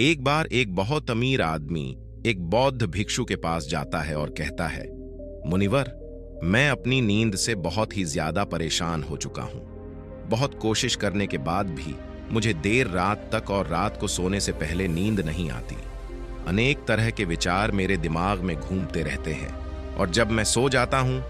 एक बार एक बहुत अमीर आदमी एक बौद्ध भिक्षु के पास जाता है और कहता है, मुनिवर, मैं अपनी नींद से बहुत ही ज्यादा परेशान हो चुका हूं। बहुत कोशिश करने के बाद भी मुझे देर रात तक और रात को सोने से पहले नींद नहीं आती। अनेक तरह के विचार मेरे दिमाग में घूमते रहते हैं और जब मैं सो जाता हूं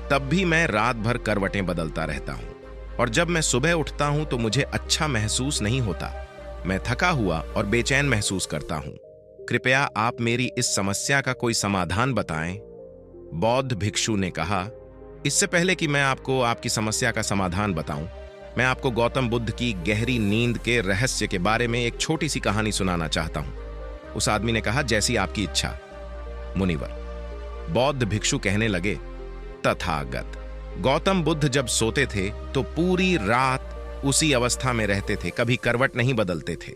तब भी मैं रात भर करवटें बदलता रहता हूं और जब मैं सुबह उठता हूं तो मुझे अच्छा महसूस नहीं होता। मैं थका हुआ और बेचैन महसूस करता हूं। कृपया आप मेरी इस समस्या का कोई समाधान बताएं। बौद्ध भिक्षु ने कहा, इससे पहले कि मैं आपको आपकी समस्या का समाधान बताऊं, मैं आपको गौतम बुद्ध की गहरी नींद के रहस्य के बारे में एक छोटी सी कहानी सुनाना चाहता हूं। उस आदमी ने कहा, जैसी आपकी इच्छा मुनिवर। बौद्ध भिक्षु कहने लगे, तथागत, गौतम बुद्ध जब सोते थे तो पूरी रात उसी अवस्था में रहते थे, कभी करवट नहीं बदलते थे।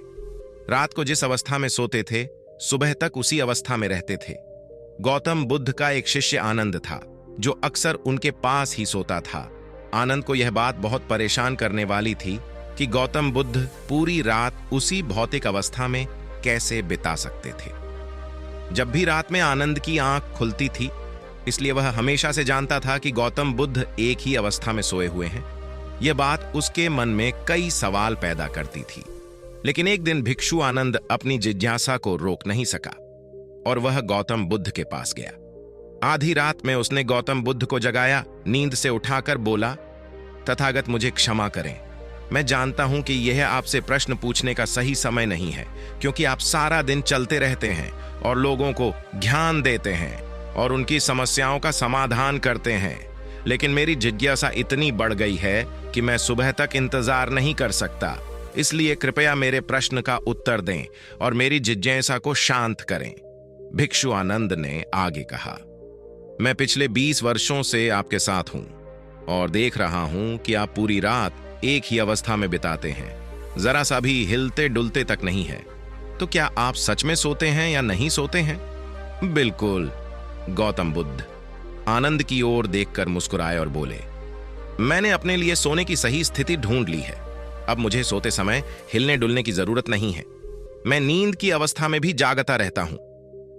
रात को जिस अवस्था में सोते थे सुबह तक उसी अवस्था में रहते थे। गौतम बुद्ध का एक शिष्य आनंद था जो अक्सर उनके पास ही सोता था। आनंद को यह बात बहुत परेशान करने वाली थी कि गौतम बुद्ध पूरी रात उसी भौतिक अवस्था में कैसे बिता सकते थे। जब भी रात में आनंद की आंख खुलती थी, इसलिए वह हमेशा से जानता था कि गौतम बुद्ध एक ही अवस्था में सोए हुए हैं। यह बात उसके मन में कई सवाल पैदा करती थी। लेकिन एक दिन भिक्षु आनंद अपनी जिज्ञासा को रोक नहीं सका और वह गौतम बुद्ध के पास गया। आधी रात में उसने गौतम बुद्ध को जगाया, नींद से उठाकर बोला, तथागत, मुझे क्षमा करें। मैं जानता हूं कि यह आपसे प्रश्न पूछने का सही समय नहीं है, क्योंकि आप सारा दिन चलते रहते हैं और लोगों को ज्ञान देते हैं और उनकी समस्याओं का समाधान करते हैं। लेकिन मेरी जिज्ञासा इतनी बढ़ गई है कि मैं सुबह तक इंतजार नहीं कर सकता। इसलिए कृपया मेरे प्रश्न का उत्तर दें और मेरी जिज्ञासा को शांत करें। भिक्षु आनंद ने आगे कहा, मैं पिछले 20 वर्षों से आपके साथ हूं और देख रहा हूं कि आप पूरी रात एक ही अवस्था में बिताते हैं, जरा सा भी हिलते डुलते तक नहीं है। तो क्या आप सच में सोते हैं या नहीं सोते हैं? बिल्कुल, गौतम बुद्ध आनंद की ओर देखकर मुस्कुराए और बोले, मैंने अपने लिए सोने की सही स्थिति ढूंढ ली है। अब मुझे सोते समय हिलने डुलने की जरूरत नहीं है। मैं नींद की अवस्था में भी जागता रहता हूं,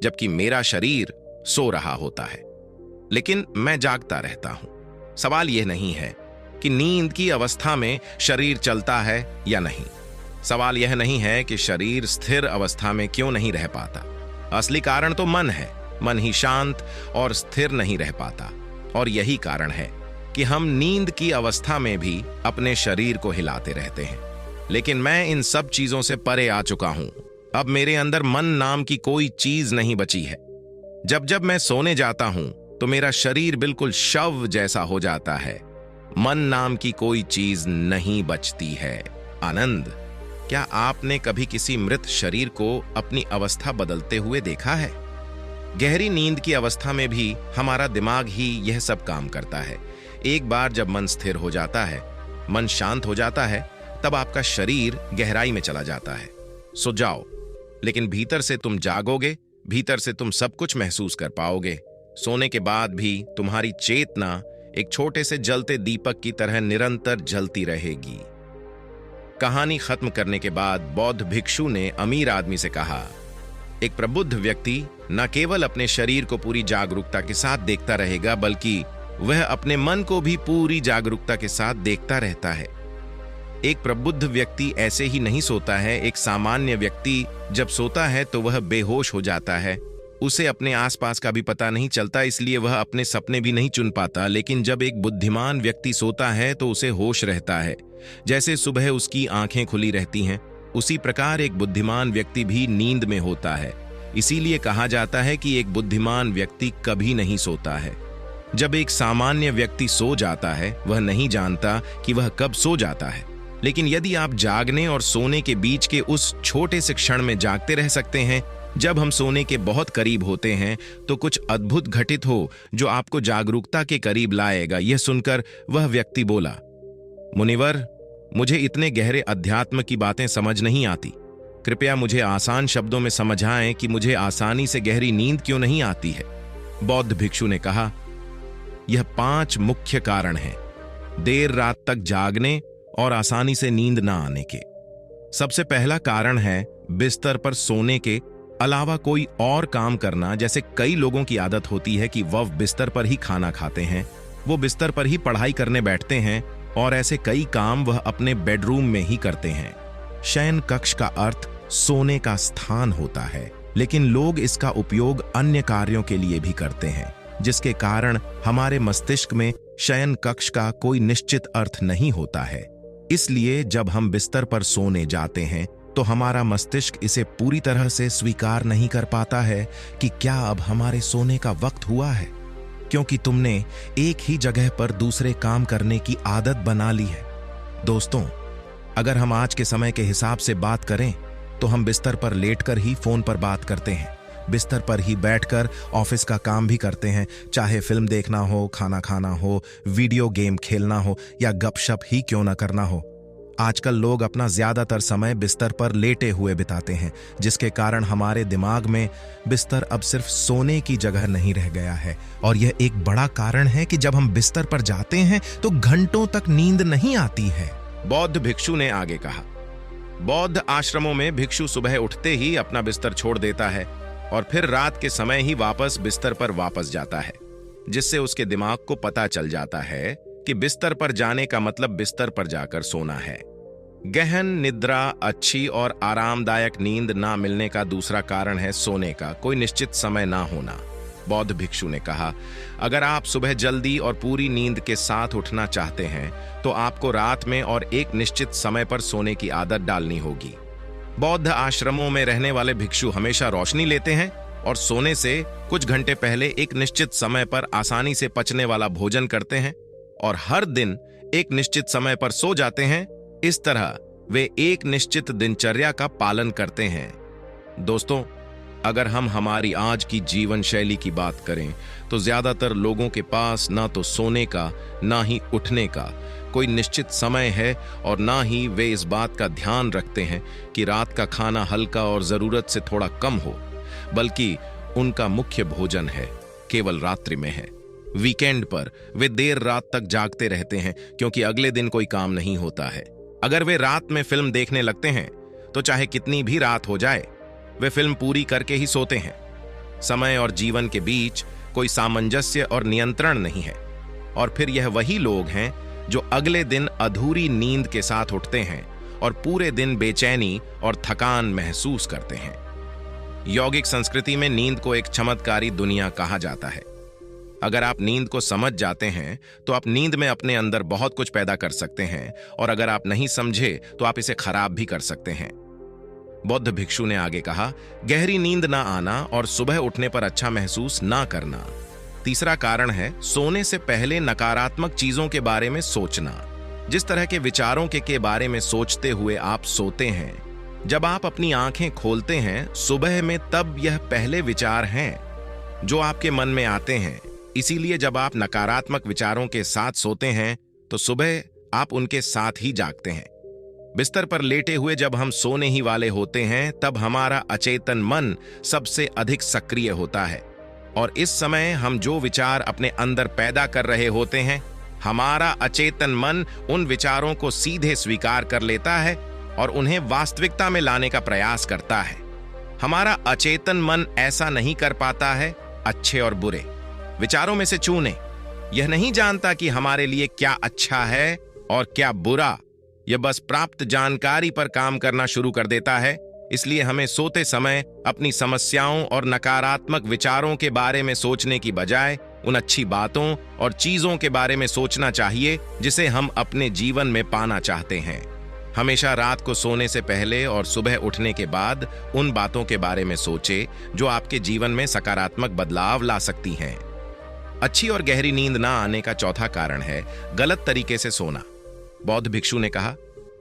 जबकि मेरा शरीर सो रहा होता है, लेकिन मैं जागता रहता हूं। सवाल यह नहीं है कि नींद की अवस्था में शरीर चलता है या नहीं। सवाल यह नहीं है कि शरीर स्थिर अवस्था में क्यों नहीं रह पाता। असली कारण तो मन है। मन ही शांत और स्थिर नहीं रह पाता और यही कारण है कि हम नींद की अवस्था में भी अपने शरीर को हिलाते रहते हैं। लेकिन मैं इन सब चीजों से परे आ चुका हूं। अब मेरे अंदर मन नाम की कोई चीज नहीं बची है। जब जब मैं सोने जाता हूं तो मेरा शरीर बिल्कुल शव जैसा हो जाता है। मन नाम की कोई चीज नहीं बचती है। आनंद, क्या आपने कभी किसी मृत शरीर को अपनी अवस्था बदलते हुए देखा है? गहरी नींद की अवस्था में भी हमारा दिमाग ही यह सब काम करता है। एक बार जब मन स्थिर हो जाता है, मन शांत हो जाता है, तब आपका शरीर गहराई में चला जाता है। सो जाओ, लेकिन भीतर से तुम जागोगे, भीतर से तुम सब कुछ महसूस कर पाओगे। सोने के बाद भी तुम्हारी चेतना एक छोटे से जलते दीपक की तरह निरंतर जलती रहेगी। कहानी खत्म करने के बाद बौद्ध भिक्षु ने अमीर आदमी से कहा, एक प्रबुद्ध व्यक्ति न केवल अपने शरीर को पूरी जागरूकता के साथ देखता रहेगा, बल्कि वह अपने मन को भी पूरी जागरूकता के साथ देखता रहता है। एक प्रबुद्ध व्यक्ति ऐसे ही नहीं सोता है। एक सामान्य व्यक्ति जब सोता है तो वह बेहोश हो जाता है। उसे अपने आसपास का भी पता नहीं चलता, इसलिए वह अपने सपने भी नहीं चुन पाता। लेकिन जब एक बुद्धिमान व्यक्ति सोता है तो उसे होश रहता है। जैसे सुबह उसकी आंखें खुली रहती हैं, उसी प्रकार एक बुद्धिमान व्यक्ति भी नींद में होता है। इसीलिए कहा जाता है कि एक बुद्धिमान व्यक्ति कभी नहीं सोता है। जब एक सामान्य व्यक्ति सो जाता है, वह नहीं जानता कि वह कब सो जाता है। लेकिन यदि आप जागने और सोने के बीच के उस छोटे से क्षण में जागते रह सकते हैं, जब हम सोने के बहुत करीब होते हैं, तो कुछ अद्भुत घटित हो जो आपको जागरूकता के करीब लाएगा। यह सुनकर वह व्यक्ति बोला, मुनिवर, मुझे इतने गहरे अध्यात्म की बातें समझ नहीं आती। कृपया मुझे आसान शब्दों में समझाएं कि मुझे आसानी से गहरी नींद क्यों नहीं आती है। बौद्ध भिक्षु ने कहा, यह 5 मुख्य कारण हैं देर रात तक जागने और आसानी से नींद ना आने के। सबसे पहला कारण है बिस्तर पर सोने के अलावा कोई और काम करना, जैसे कई लोगों की आदत होती है कि वह बिस्तर पर ही खाना खाते हैं, वो बिस्तर पर ही पढ़ाई करने बैठते हैं और ऐसे कई काम वह अपने बेडरूम में ही करते हैं। शयन कक्ष का अर्थ सोने का स्थान होता है, लेकिन लोग इसका उपयोग अन्य कार्यों के लिए भी करते हैं, जिसके कारण हमारे मस्तिष्क में शयन कक्ष का कोई निश्चित अर्थ नहीं होता है। इसलिए जब हम बिस्तर पर सोने जाते हैं तो हमारा मस्तिष्क इसे पूरी तरह से स्वीकार नहीं कर पाता है कि क्या अब हमारे सोने का वक्त हुआ है, क्योंकि तुमने एक ही जगह पर दूसरे काम करने की आदत बना ली है। दोस्तों, अगर हम आज के समय के हिसाब से बात करें तो हम बिस्तर पर लेटकर ही फोन पर बात करते हैं, बिस्तर पर ही बैठकर ऑफिस का काम भी करते हैं, चाहे फिल्म देखना हो, खाना खाना हो, वीडियो गेम खेलना हो या गपशप ही क्यों न करना हो। आजकल लोग अपना ज्यादातर समय बिस्तर पर लेटे हुए बिताते हैं, जिसके कारण हमारे दिमाग में बिस्तर अब सिर्फ सोने की जगह नहीं रह गया है। और यह एक बड़ा कारण है कि जब हम बिस्तर पर जाते हैं तो घंटों तक नींद नहीं आती है। बौद्ध भिक्षु ने आगे कहा, बौद्ध आश्रमों में भिक्षु सुबह उठते ही अपना बिस्तर छोड़ देता है और फिर रात के समय ही वापस बिस्तर पर वापस जाता है, जिससे उसके दिमाग को पता चल जाता है कि बिस्तर पर जाने का मतलब बिस्तर पर जाकर सोना है। गहन निद्रा, अच्छी और आरामदायक नींद ना मिलने का दूसरा कारण है सोने का कोई निश्चित समय ना होना। बौद्ध भिक्षु ने कहा, अगर आप सुबह जल्दी और पूरी नींद के साथ उठना चाहते हैं तो आपको रात में और एक निश्चित समय पर सोने की आदत डालनी होगी। बौद्ध आश्रमों में रहने वाले भिक्षु हमेशा रोशनी लेते हैं और सोने से कुछ घंटे पहले एक निश्चित समय पर आसानी से पचने वाला भोजन करते हैं और हर दिन एक निश्चित समय पर सो जाते हैं। इस तरह वे एक निश्चित दिनचर्या का पालन करते हैं। दोस्तों, अगर हम हमारी आज की जीवन शैली की बात करें तो ज्यादातर लोगों के पास ना तो सोने का ना ही उठने का कोई निश्चित समय है और ना ही वे इस बात का ध्यान रखते हैं कि रात का खाना हल्का और जरूरत से थोड़ा कम हो, बल्कि उनका मुख्य भोजन है केवल रात्रि में है। वीकेंड पर वे देर रात तक जागते रहते हैं क्योंकि अगले दिन कोई काम नहीं होता है। अगर वे रात में फिल्म देखने लगते हैं तो चाहे कितनी भी रात हो जाए वे फिल्म पूरी करके ही सोते हैं। समय और जीवन के बीच कोई सामंजस्य और नियंत्रण नहीं है और फिर यह वही लोग हैं जो अगले दिन अधूरी नींद के साथ उठते हैं और पूरे दिन बेचैनी और थकान महसूस करते हैं। यौगिक संस्कृति में नींद को एक चमत्कारी दुनिया कहा जाता है। अगर आप नींद को समझ जाते हैं तो आप नींद में अपने अंदर बहुत कुछ पैदा कर सकते हैं और अगर आप नहीं समझे तो आप इसे खराब भी कर सकते हैं। बौद्ध भिक्षु ने आगे कहा, गहरी नींद ना आना और सुबह उठने पर अच्छा महसूस ना करना। तीसरा कारण है सोने से पहले नकारात्मक चीजों के बारे में सोचना। जिस तरह के विचारों के बारे में सोचते हुए आप सोते हैं, जब आप अपनी आंखें खोलते हैं सुबह में, तब यह पहले विचार हैं जो आपके मन में आते हैं। इसीलिए जब आप नकारात्मक विचारों के साथ सोते हैं तो सुबह आप उनके साथ ही जागते हैं। बिस्तर पर लेटे हुए जब हम सोने ही वाले होते हैं तब हमारा अचेतन मन सबसे अधिक सक्रिय होता है और इस समय हम जो विचार अपने अंदर पैदा कर रहे होते हैं, हमारा अचेतन मन उन विचारों को सीधे स्वीकार कर लेता है और उन्हें वास्तविकता में लाने का प्रयास करता है। हमारा अचेतन मन ऐसा नहीं कर पाता है। अच्छे और बुरे विचारों में से चुने, यह नहीं जानता कि हमारे लिए क्या अच्छा है और क्या बुरा। यह बस प्राप्त जानकारी पर काम करना शुरू कर देता है। इसलिए हमें सोते समय अपनी समस्याओं और नकारात्मक विचारों के बारे में सोचने की बजाय उन अच्छी बातों और चीजों के बारे में सोचना चाहिए जिसे हम अपने जीवन में पाना चाहते हैं। हमेशा रात को सोने से पहले और सुबह उठने के बाद उन बातों के बारे में सोचे जो आपके जीवन में सकारात्मक बदलाव ला सकती हैं। अच्छी और गहरी नींद ना आने का चौथा कारण है गलत तरीके से सोना। बौद्ध भिक्षु ने कहा,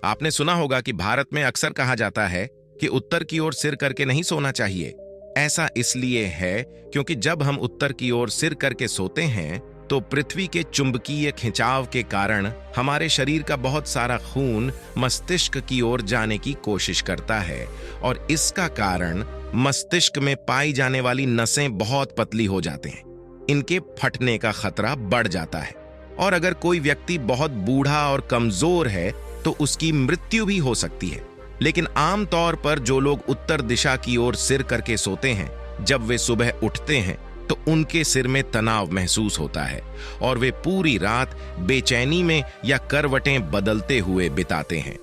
आपने सुना होगा कि भारत में अक्सर कहा जाता है कि उत्तर की ओर सिर करके नहीं सोना चाहिए। ऐसा इसलिए है क्योंकि जब हम उत्तर की ओर सिर करके सोते हैं तो पृथ्वी के चुंबकीय खिंचाव के कारण हमारे शरीर का बहुत सारा खून मस्तिष्क की ओर जाने की कोशिश करता है और इसका कारण मस्तिष्क में पाई जाने वाली नसें बहुत पतली हो जाते हैं। इनके फटने का खतरा बढ़ जाता है और अगर कोई व्यक्ति बहुत बूढ़ा और कमजोर है तो उसकी मृत्यु भी हो सकती है। लेकिन आमतौर पर जो लोग उत्तर दिशा की ओर सिर करके सोते हैं, जब वे सुबह उठते हैं तो उनके सिर में तनाव महसूस होता है और वे पूरी रात बेचैनी में या करवटें बदलते हुए बिताते हैं।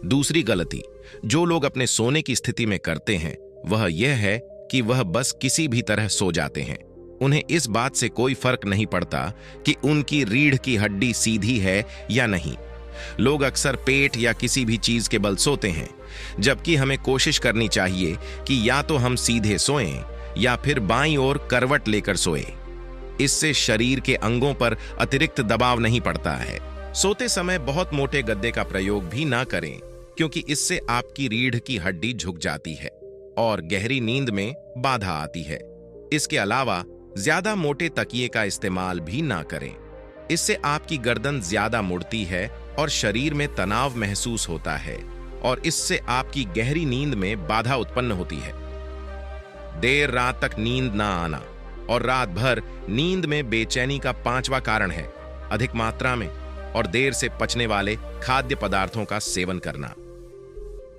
दूसरी गलती जो लोग अपने सोने की स्थिति में करते हैं वह यह है कि वह बस किसी भी तरह सो जाते हैं। उन्हें इस बात से कोई फर्क नहीं पड़ता कि उनकी रीढ़ की हड्डी सीधी है या नहीं। लोग अक्सर पेट या किसी भी चीज के बल सोते हैं, जबकि हमें कोशिश करनी चाहिए कि या तो हम सीधे सोएं या फिर बाईं ओर करवट लेकर सोएं। इससे शरीर के अंगों पर अतिरिक्त दबाव नहीं पड़ता है। सोते समय बहुत मोटे गद्दे का प्रयोग भी ना करें, क्योंकि इससे आपकी रीढ़ की हड्डी झुक जाती है और गहरी नींद में बाधा आती है। इसके अलावा ज्यादा मोटे तकिए का इस्तेमाल भी ना करें। इससे आपकी गर्दन ज्यादा मुड़ती है और शरीर में तनाव महसूस होता है और इससे आपकी गहरी नींद में बाधा उत्पन्न होती है। देर रात तक नींद ना आना और रात भर नींद में बेचैनी का पांचवा कारण है अधिक मात्रा में और देर से पचने वाले खाद्य पदार्थों का सेवन करना।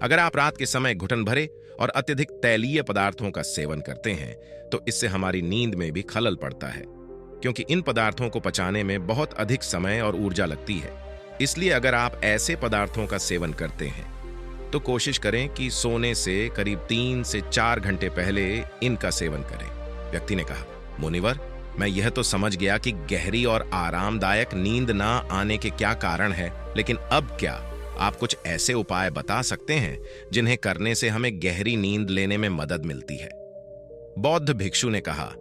अगर आप रात के समय घुटन भरे और अत्यधिक तैलीय पदार्थों का सेवन करते हैं तो इससे हमारी नींद में भी खलल पड़ता है, क्योंकि इन पदार्थों को पचाने में बहुत अधिक समय और ऊर्जा लगती है। इसलिए अगर आप ऐसे पदार्थों का सेवन करते हैं तो कोशिश करें कि सोने से करीब 3 से 4 घंटे पहले इनका सेवन करें। व्यक्ति ने कहा, मुनिवर, मैं यह तो समझ गया कि गहरी और आरामदायक नींद ना आने के क्या कारण है, लेकिन अब क्या आप कुछ ऐसे उपाय बता सकते हैं जिन्हें करने से हमें गहरी नींद लेने में मदद मिलती है? बौद्ध भिक्षु ने कहा,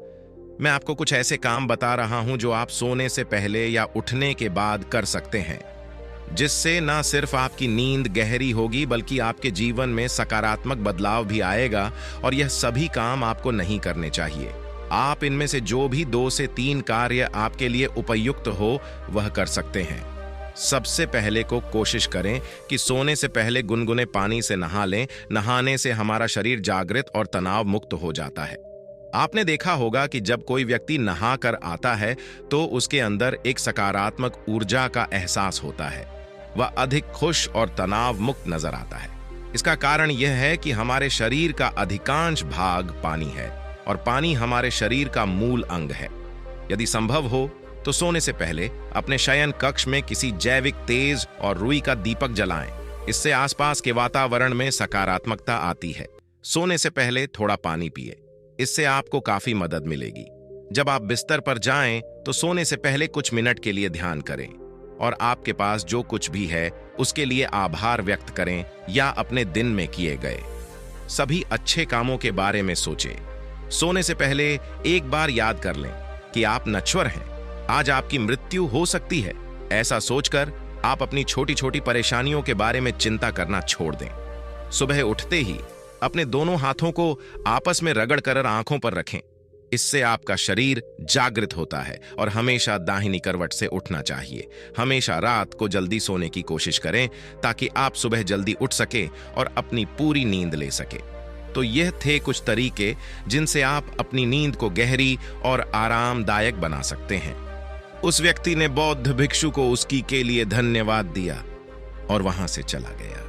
मैं आपको कुछ ऐसे काम बता रहा हूं जो आप सोने से पहले या उठने के बाद कर सकते हैं, जिससे न सिर्फ आपकी नींद गहरी होगी बल्कि आपके जीवन में सकारात्मक बदलाव भी आएगा। और यह सभी काम आपको नहीं करने चाहिए। आप इनमें से जो भी 2 से 3 कार्य आपके लिए उपयुक्त हो वह कर सकते हैं। सबसे पहले को कोशिश करें कि सोने से पहले गुनगुने पानी से नहा लें। नहाने से हमारा शरीर जागृत और तनाव मुक्त हो जाता है। आपने देखा होगा कि जब कोई व्यक्ति नहा कर आता है तो उसके अंदर एक सकारात्मक ऊर्जा का एहसास होता है। वह अधिक खुश और तनाव मुक्त नजर आता है। इसका कारण यह है कि हमारे शरीर का अधिकांश भाग पानी है और पानी हमारे शरीर का मूल अंग है। यदि संभव हो तो सोने से पहले अपने शयन कक्ष में किसी जैविक तेज और रुई का दीपक जलाएं। इससे आसपास के वातावरण में सकारात्मकता आती है। सोने से पहले थोड़ा पानी पिए, इससे आपको काफी मदद मिलेगी। जब आप बिस्तर पर जाएं तो सोने से पहले कुछ मिनट के लिए ध्यान करें और आपके पास जो कुछ भी है उसके लिए आभार व्यक्त करें या अपने दिन में किए गए सभी अच्छे कामों के बारे में सोचें। सोने से पहले एक बार याद कर लें कि आप नश्वर हैं, आज आपकी मृत्यु हो सकती है। ऐसा सोचकर आप अपनी छोटी छोटी परेशानियों के बारे में चिंता करना छोड़ दें। सुबह उठते ही अपने दोनों हाथों को आपस में रगड़ कर आंखों पर रखें। इससे आपका शरीर जागृत होता है और हमेशा दाहिनी करवट से उठना चाहिए। हमेशा रात को जल्दी सोने की कोशिश करें ताकि आप सुबह जल्दी उठ सकें और अपनी पूरी नींद ले सकें। तो यह थे कुछ तरीके जिनसे आप अपनी नींद को गहरी और आरामदायक बना सकते हैं। उस व्यक्ति ने बौद्ध भिक्षु को उसकी के लिए धन्यवाद दिया और वहां से चला गया।